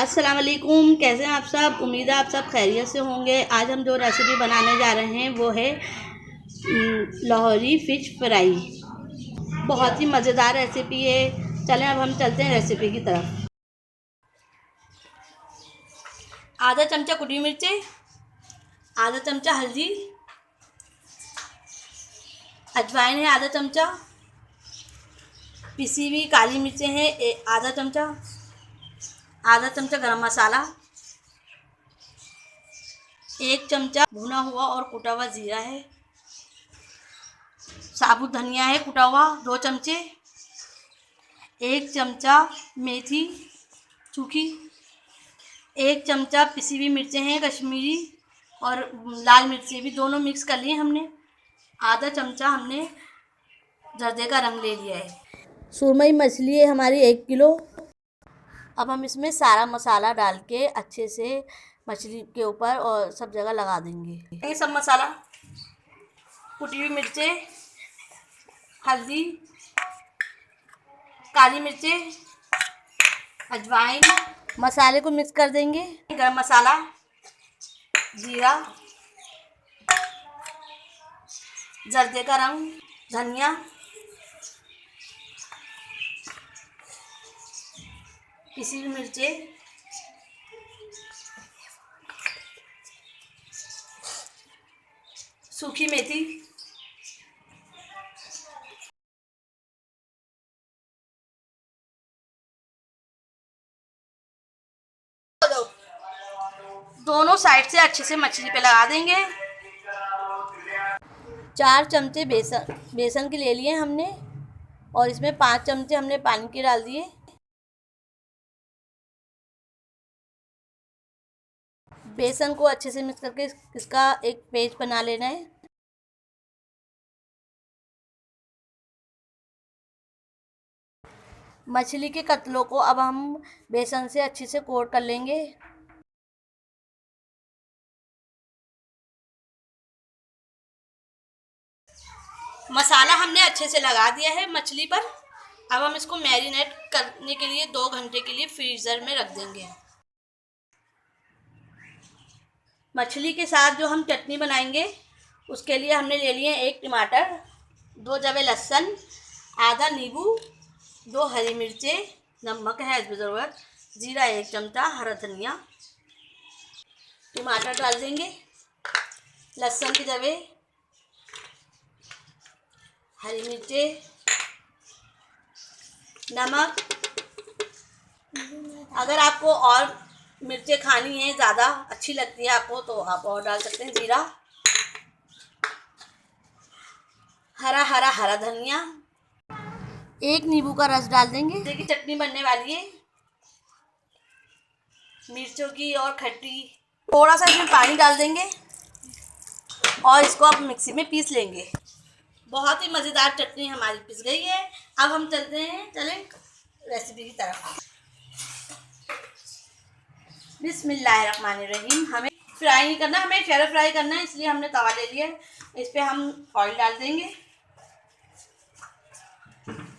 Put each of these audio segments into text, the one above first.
अस्सलाम वालेकुम, कैसे हैं आप सब। उम्मीद है आप सब खैरियत से होंगे। आज हम जो रेसिपी बनाने जा रहे हैं वो है लाहौरी फ़िश फ्राई। बहुत ही मज़ेदार रेसिपी है। चलें अब हम चलते हैं रेसिपी की तरफ। आधा चमचा कुटी मिर्चें, आधा चमचा हल्दी, अजवाइन है आधा चमचा, पिसी हुई काली मिर्चें हैं आधा चमचा, आधा चमचा गरम मसाला, 1 चमचा भुना हुआ और कुटा हुआ ज़ीरा है, साबुत धनिया है कुटा हुआ 2 चमचे, 1 चमचा मेथी सूखी, 1 चमचा पिसी हुई मिर्चें हैं कश्मीरी और लाल मिर्चें भी दोनों मिक्स कर लिए हमने, आधा चमचा हमने जर्दे का रंग ले लिया है। सुरमई मछली है हमारी 1 किलो। अब हम इसमें सारा मसाला डाल के अच्छे से मछली के ऊपर और सब जगह लगा देंगे। ये सब मसाला, कुटी हुई मिर्चें, हल्दी, काली मिर्चें, अजवाइन, मसाले को मिक्स कर देंगे। गरम मसाला, जीरा, जर्दे का रंग, धनिया, पिसी हुई मिर्चें, सूखी मेथी, दोनों साइड से अच्छे से मछली पे लगा देंगे। 4 चमचे बेसन के ले लिए हमने और इसमें 5 चमचे हमने पानी के डाल दिए। बेसन को अच्छे से मिक्स करके इसका एक पेस्ट बना लेना है। मछली के कतलों को अब हम बेसन से अच्छे से कोट कर लेंगे। मसाला हमने अच्छे से लगा दिया है मछली पर। अब हम इसको मैरिनेट करने के लिए 2 घंटे के लिए फ्रीज़र में रख देंगे। मछली के साथ जो हम चटनी बनाएंगे उसके लिए हमने ले लिए 1 टमाटर, 2 जवे लहसुन, आधा नींबू, 2 हरी मिर्चें, नमक है इसमें ज़रूरत, जीरा 1 चमचा, हरा धनिया। टमाटर डाल देंगे, लहसुन के जवे, हरी मिर्चें, नमक। अगर आपको और मिर्चें खानी है, ज़्यादा अच्छी लगती है आपको तो आप और डाल सकते हैं। जीरा, हरा धनिया, 1 नींबू का रस डाल देंगे। देखिए चटनी बनने वाली है मिर्चों की और खट्टी। थोड़ा सा इसमें पानी डाल देंगे और इसको अब मिक्सी में पीस लेंगे। बहुत ही मज़ेदार चटनी हमारी पिस गई है। अब हम चलें रेसिपी की तरफ। बिस्मिल्लाहिर्रहमानिर्रहीम। हमें फ्राई नहीं करना, हमें शैलो फ्राई करना है, इसलिए हमने तवा ले लिया है। इस पर हम ऑयल डाल देंगे।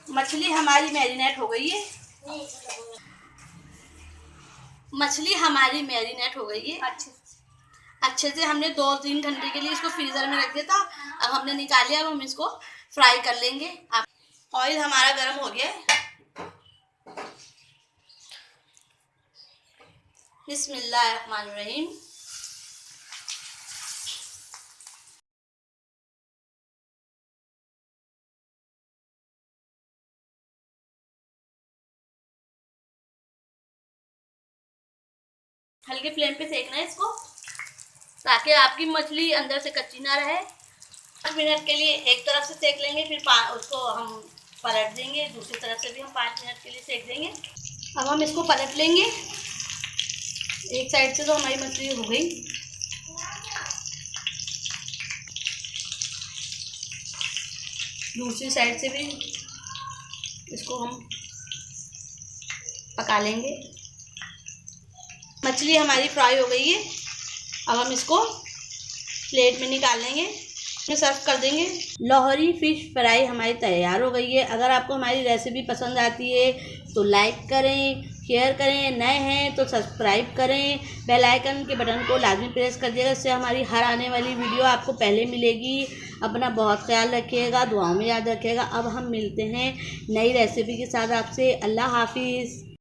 मछली हमारी मैरिनेट हो गई है। मछली हमारी मैरिनेट हो गई है अच्छे से। हमने 2-3 घंटे के लिए इसको फ्रीज़र में रख दिया था। अब हमने निकाल लिया। अब हम इसको फ्राई कर लेंगे। ऑयल हमारा गर्म हो गया है। बिस्मिल्लाहिर्रहमानिर्रहीम। हल्के फ्लेम पे सेकना है इसको ताकि आपकी मछली अंदर से कच्ची ना रहे। 5 मिनट के लिए एक तरफ से सेक लेंगे, फिर उसको हम पलट देंगे। दूसरी तरफ से भी हम 5 मिनट के लिए सेक देंगे। अब हम इसको पलट लेंगे। एक साइड से तो हमारी मछली हो गई, दूसरी साइड से भी इसको हम पका लेंगे। मछली हमारी फ्राई हो गई है। अब हम इसको प्लेट में निकाल लेंगे, सर्व कर देंगे। लाहौरी फ़िश फ्राई हमारी तैयार हो गई है। अगर आपको हमारी रेसिपी पसंद आती है तो लाइक करें, शेयर करें, नए हैं तो सब्सक्राइब करें, बेल आइकन के बटन को लाजमी प्रेस कर दिएगा, इससे हमारी हर आने वाली वीडियो आपको पहले मिलेगी। अपना बहुत ख्याल रखिएगा, दुआओं में याद रखिएगा। अब हम मिलते हैं नई रेसिपी के साथ आपसे। अल्लाह हाफिज़।